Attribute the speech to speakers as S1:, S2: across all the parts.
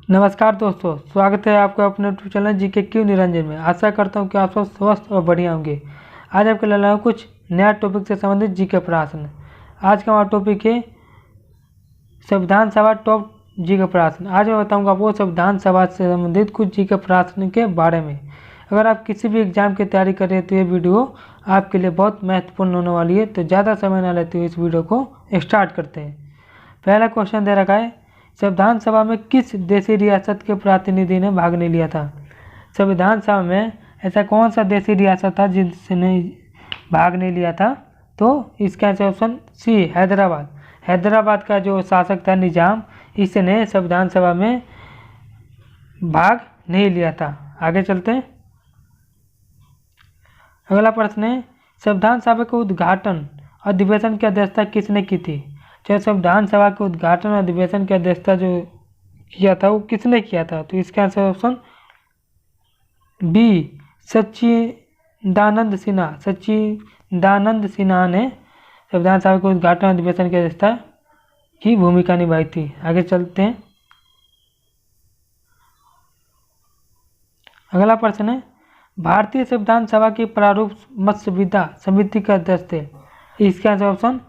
S1: नमस्कार दोस्तों, स्वागत है आपका अपने YouTube channel GK Q Niranjan में। आशा करता हूं कि आप सब स्वस्थ और बढ़िया होंगे। आज आपके लिए लाया हूं कुछ नया टॉपिक से संबंधित जीके प्रश्न। आज का हमारा टॉपिक है संविधान सभा टॉप जीके प्रश्न। आज मैं बताऊंगा आपको संविधान सभा से संबंधित कुछ जीके प्रश्न के बारे में। अगर आप किसी भी एग्जाम की तैयारी कर रहे हैं तो ये वीडियो आपके लिए बहुत महत्वपूर्ण होने वाली है। तो ज़्यादा समय न लेते हुए इस वीडियो को स्टार्ट करते हैं। पहला क्वेश्चन दे रखा है, संविधान सभा में किस देशी रियासत के प्रतिनिधि ने भाग नहीं लिया था। संविधान सभा में ऐसा कौन सा देशी रियासत था जिसने भाग नहीं लिया था? तो इसका answer option C Hyderabad. Hyderabad का जो शासक था निजाम, इसने संविधान सभा में भाग नहीं लिया था। आगे चलते हैं। अगला प्रश्न है, संविधान सभा के उद्घाटन अधिवेशन की अध्यक्षता किसने की थी? जो संविधान सभा के उद्घाटन और अधिवेशन की अध्यक्षता जो किया था वो किसने किया था? तो इसका आंसर ऑप्शन बी सच्चिदानंद सिन्हा। सच्चिदानंद सिन्हा ने संविधान सभा के उद्घाटन और अधिवेशन की अध्यक्षता की भूमिका निभाई थी। आगे चलते हैं। अगला प्रश्न है, भारतीय संविधान सभा की प्रारूप मसविदा समिति के अध्यक्ष थे। इसका answer option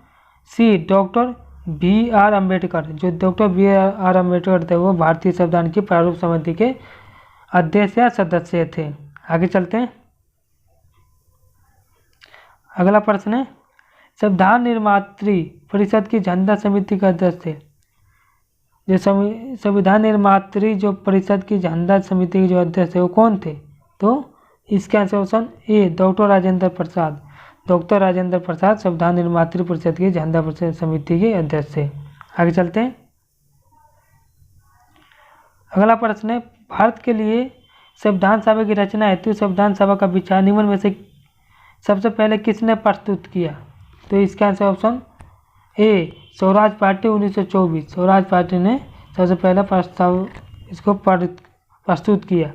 S1: C doctor B R. Ambedkar. जो डॉक्टर बी.आर. अम्बेडकर थे वो भारतीय संविधान की प्रारूप समिति के अध्यक्ष या सदस्य थे। आगे चलते हैं। अगला प्रश्न है, संविधान निर्मात्री परिषद की झंडा समिति के अध्यक्ष थे। जो संविधान निर्मात्री जो परिषद की झंडा समिति के जो अध्यक्ष थे वो कौन थे? तो इसका answer option A doctor Rajendra Prasad. Doctor Rajendra Prasad संविधान निर्मात्री परिषद की झंडा परिषद समिति के अध्यक्ष थे। आगे चलते हैं। अगला प्रश्न है, भारत के लिए संविधान सभा की रचना हेतु संविधान सभा का विचार निम्न में से सबसे पहले किसने प्रस्तुत किया? तो इसका आंसर ऑप्शन ए स्वराज पार्टी 1924। स्वराज पार्टी ने सबसे पहला प्रस्ताव इसको प्रस्तुत किया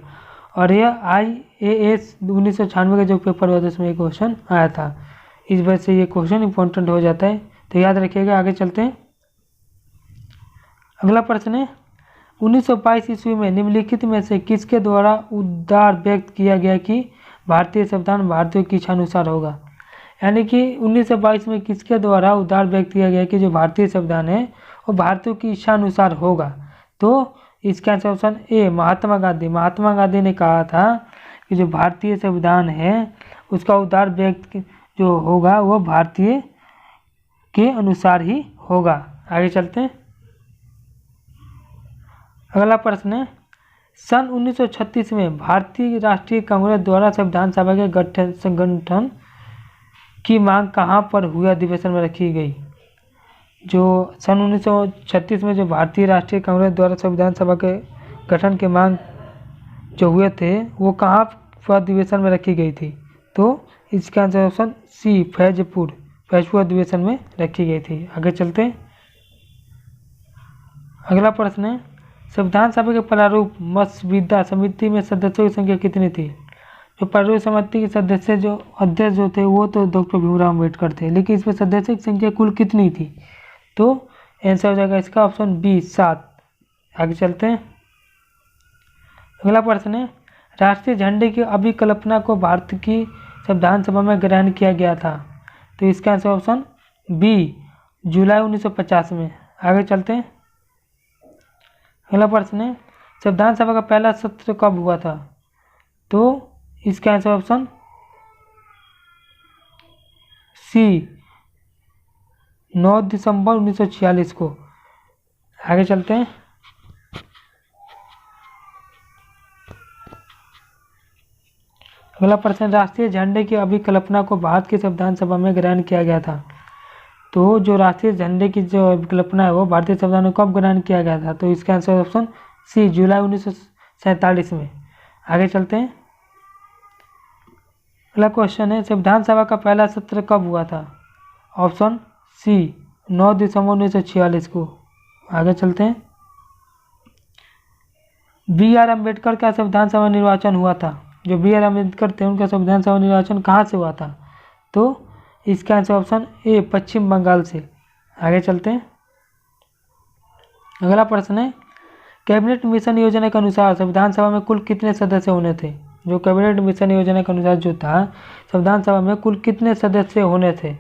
S1: और यह IAS 1996 का जो पेपर हुआ था उसमें एक क्वेश्चन आया था। इस वजह से ये क्वेश्चन इंपॉर्टेंट हो जाता है, तो याद रखिएगा। आगे चलते हैं। अगला प्रश्न है, 1922 ईस्वी में निम्नलिखित में से किसके द्वारा उद्गार व्यक्त किया गया कि भारतीय संविधान भारतीयों की इच्छा अनुसार होगा? यानी कि 1922 में किसके द्वारा उद्गार व्यक्त किया गया कि जो भारतीय संविधान है वो भारतीयों की इच्छा अनुसार होगा? तो इसका आंसर ऑप्शन ए महात्मा गांधी। महात्मा गांधी ने कहा था कि जो भारतीय संविधान है उसका उद्गार व्यक्त जो होगा वो भारतीय के अनुसार ही होगा। आगे चलते हैं। अगला प्रश्न है, सन 1936 में भारतीय राष्ट्रीय कांग्रेस द्वारा संविधान सभा के संगठन की मांग कहाँ पर हुए अधिवेशन में रखी गई? जो सन 1936 में जो भारतीय राष्ट्रीय कांग्रेस द्वारा संविधान सभा के गठन के मांग जो हुए थे वो कहाँ पर अधिवेशन में रखी गई थी? तो इसका आंसर ऑप्शन सी फैजपुर अधिवेशन में रखी गई थी। आगे चलते हैं। अगला प्रश्न है, संविधान सभा के प्रारूप मसविदा समिति में सदस्यों की संख्या कितनी थी? जो प्रारूप समिति के सदस्य जो अध्यक्ष जो थे वो तो डॉक्टर भीमराव अम्बेडकर थे, लेकिन इसमें सदस्यों की संख्या कुल कितनी थी? तो आंसर हो जाएगा इसका ऑप्शन बी 7। आगे चलते हैं। अगला प्रश्न है, राष्ट्रीय झंडे की अभिकल्पना को भारत की संविधान सभा में ग्रहण किया गया था। तो इसका आंसर ऑप्शन बी जुलाई 1950 में। आगे चलते हैं। अगला प्रश्न है, संविधान सभा का पहला सत्र कब हुआ था? तो इसका आंसर ऑप्शन सी 9 दिसंबर 1946 को। आगे चलते हैं। अगला प्रश्न, राष्ट्रीय झंडे की अभिकल्पना को भारत की संविधान सभा में ग्रहण किया गया था। तो जो राष्ट्रीय झंडे की जो अभिकल्पना है वो भारतीय संविधान में कब ग्रहण किया गया था? तो इसका आंसर ऑप्शन सी जुलाई 1947 में। आगे चलते हैं। अगला क्वेश्चन है, संविधान सभा का पहला सत्र कब हुआ था? ऑप्शन सी 9 दिसंबर 1946 को। आगे चलते हैं। बी.आर. अम्बेडकर का संविधान सभा निर्वाचन हुआ था। जो बी.आर. अम्बेडकर थे उनका संविधान सभा निर्वाचन कहाँ से हुआ था? तो इसका आंसर ऑप्शन ए पश्चिम बंगाल से। आगे चलते हैं। अगला प्रश्न है, कैबिनेट मिशन योजना के अनुसार संविधान सभा में कुल कितने सदस्य होने थे? जो कैबिनेट मिशन योजना के अनुसार जो था संविधान सभा में कुल कितने सदस्य होने थे?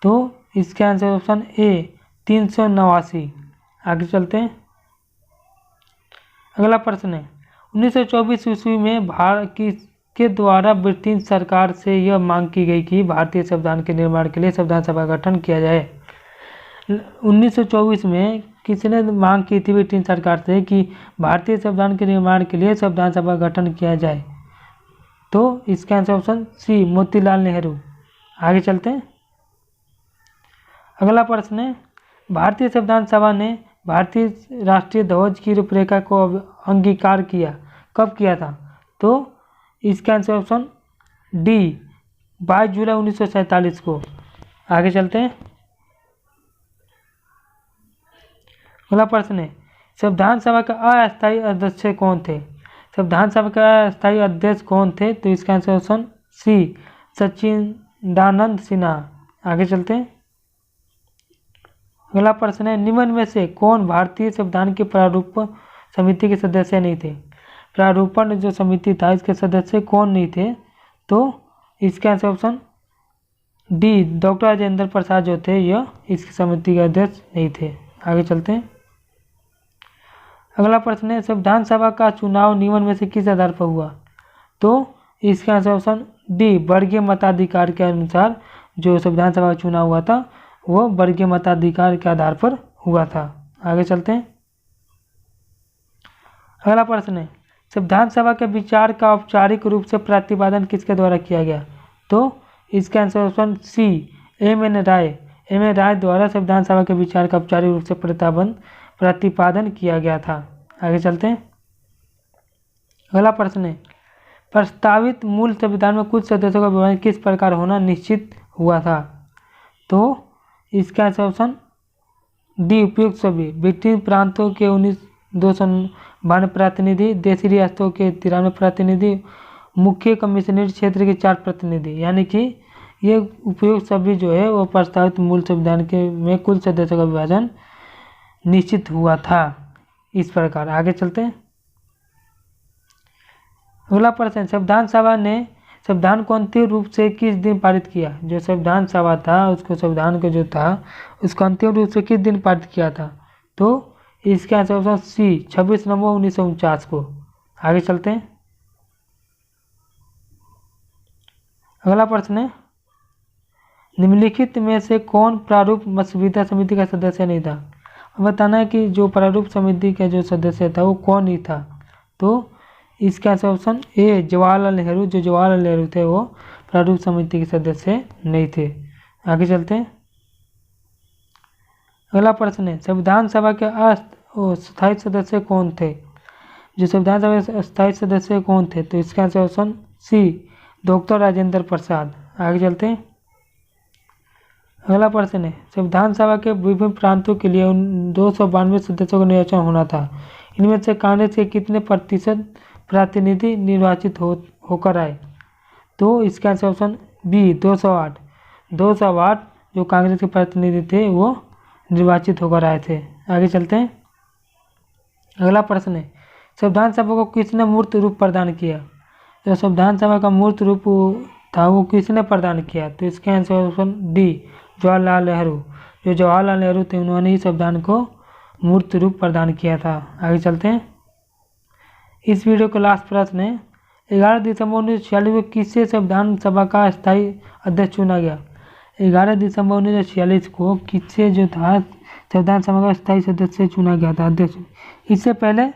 S1: तो इसका आंसर ऑप्शन ए 389। आगे चलते हैं। अगला प्रश्न है 1924 ईस्वी में भारत के द्वारा ब्रिटिश सरकार से यह मांग की गई कि भारतीय संविधान के निर्माण के लिए संविधान सभा का गठन किया जाए। 1924 में किसने मांग की थी ब्रिटिश सरकार से कि भारतीय संविधान के निर्माण के लिए संविधान सभा का गठन किया जाए? तो इसका answer option C Motilal Nehru. आगे चलते हैं। अगला प्रश्न है भारतीय संविधान सभा ने भारतीय राष्ट्रीय ध्वज की रूपरेखा को अंगीकार किया, कब किया था? तो इसका आंसर ऑप्शन डी 22 जुलाई 1947 को। आगे चलते हैं। अगला प्रश्न है संविधान सभा का अस्थायी अध्यक्ष कौन थे? संविधान सभा का अस्थायी अध्यक्ष कौन थे? तो इसका आंसर ऑप्शन सी सच्चिदानंद सिन्हा। आगे चलते हैं। अगला प्रश्न है निम्न में से कौन भारतीय संविधान के प्रारूप समिति के सदस्य नहीं थे? प्रारूपण जो समिति था इसके सदस्य कौन नहीं थे? तो इसका answer option D doctor Rajendra Prasad जो थे यह इसकी समिति के अध्यक्ष नहीं थे। आगे चलते हैं। अगला प्रश्न है संविधान सभा का चुनाव निम्न में से किस आधार पर हुआ? तो इसका आंसर ऑप्शन डी वर्गीय मताधिकार के अनुसार जो संविधान सभा का चुनाव हुआ था वो वर्गीय मताधिकार के आधार पर हुआ था। आगे चलते हैं। अगला प्रश्न है संविधान सभा के विचार का औपचारिक रूप से प्रतिपादन किसके द्वारा किया गया? तो इसका आंसर ऑप्शन सी एम.एन. राय द्वारा संविधान सभा के विचार का औपचारिक रूप से प्रतिपादन किया गया था। आगे चलते हैं। अगला प्रश्न है प्रस्तावित मूल संविधान में कुछ सदस्यों का विभाजन किस प्रकार होना निश्चित हुआ था? तो इसका आंसर ऑप्शन डी उपयुक्त सभी। ब्रिटिश प्रांतों के 292 प्रतिनिधि, देशी रियासतों के 93 प्रतिनिधि, मुख्य कमिश्नरेट क्षेत्र के 4 प्रतिनिधि, यानी कि ये उपयुक्त सभी जो है वो प्रस्तावित मूल संविधान के में कुल सदस्यों का विभाजन निश्चित हुआ था इस प्रकार। आगे चलते हैं। अगला प्रश्न संविधान सभा ने संविधान को अंतिम रूप से किस दिन पारित किया? जो संविधान सभा था उसको संविधान को जो था उसको अंतिम रूप से किस दिन पारित किया था? तो इसका आंसर ऑप्शन सी 26 नवंबर 1949 को। आगे चलते हैं। अगला प्रश्न है निम्नलिखित में से कौन प्रारूप मसविदा समिति का सदस्य नहीं था? बताना है कि जो प्रारूप समिति का जो सदस्य था वो कौन नहीं था? तो इसका आंसर ऑप्शन ए जवाहरलाल नेहरू। जो जवाहरलाल नेहरू थे वो प्रारूप समिति के सदस्य नहीं थे। आगे चलते हैं। अगला प्रश्न है संविधान सभा के अस्थायी सदस्य कौन थे? जो संविधान सभा के अस्थायी सदस्य कौन थे? तो इसका answer option C doctor Rajendra Prasad. आगे चलते हैं। अगला प्रश्न है संविधान सभा के विभिन्न प्रांतों के लिए 292 सदस्यों का निर्वाचन होना था। इनमें से कांग्रेस के कितने प्रतिशत प्रतिनिधि निर्वाचित होकर आए? तो इसका आंसर ऑप्शन बी 208 जो कांग्रेस के प्रतिनिधि थे वो निर्वाचित होकर आए थे। आगे चलते हैं। अगला प्रश्न है संविधान सभा को किसने मूर्त रूप प्रदान किया? जो संविधान सभा का मूर्त रूप था वो किसने प्रदान किया? तो इसका answer option D Jawaharlal Nehru. जो जवाहरलाल नेहरू थे उन्होंने ही संविधान को मूर्त रूप प्रदान किया था। आगे चलते हैं। इस वीडियो का लास्ट प्रश्न है 11 दिसंबर 1946 को किससे संविधान सभा का स्थायी अध्यक्ष चुना गया? 11 दिसंबर 1946 को किससे जो था संविधान सभा का स्थायी सदस्य चुना गया था अध्यक्ष? इससे पहले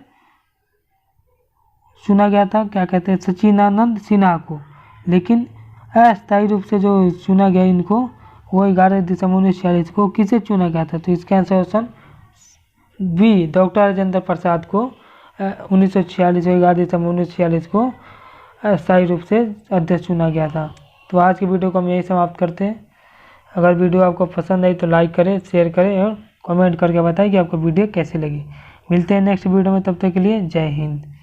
S1: चुना गया था क्या कहते हैं सच्चिदानंद सिन्हा को, लेकिन अस्थायी रूप से जो चुना गया इनको वो 11 दिसंबर 1946 को किसे चुना गया था? तो इसका answer option B doctor Rajendra Prasad को 1946 11 दिसंबर 1946 को अस्थायी रूप से अध्यक्ष चुना गया था। तो आज की वीडियो को हम यही समाप्त करते हैं। अगर वीडियो आपको पसंद आई तो लाइक करें, शेयर करें और कमेंट करके बताएं कि आपको वीडियो कैसी लगी। मिलते हैं नेक्स्ट वीडियो में, तब तक के लिए जय हिंद।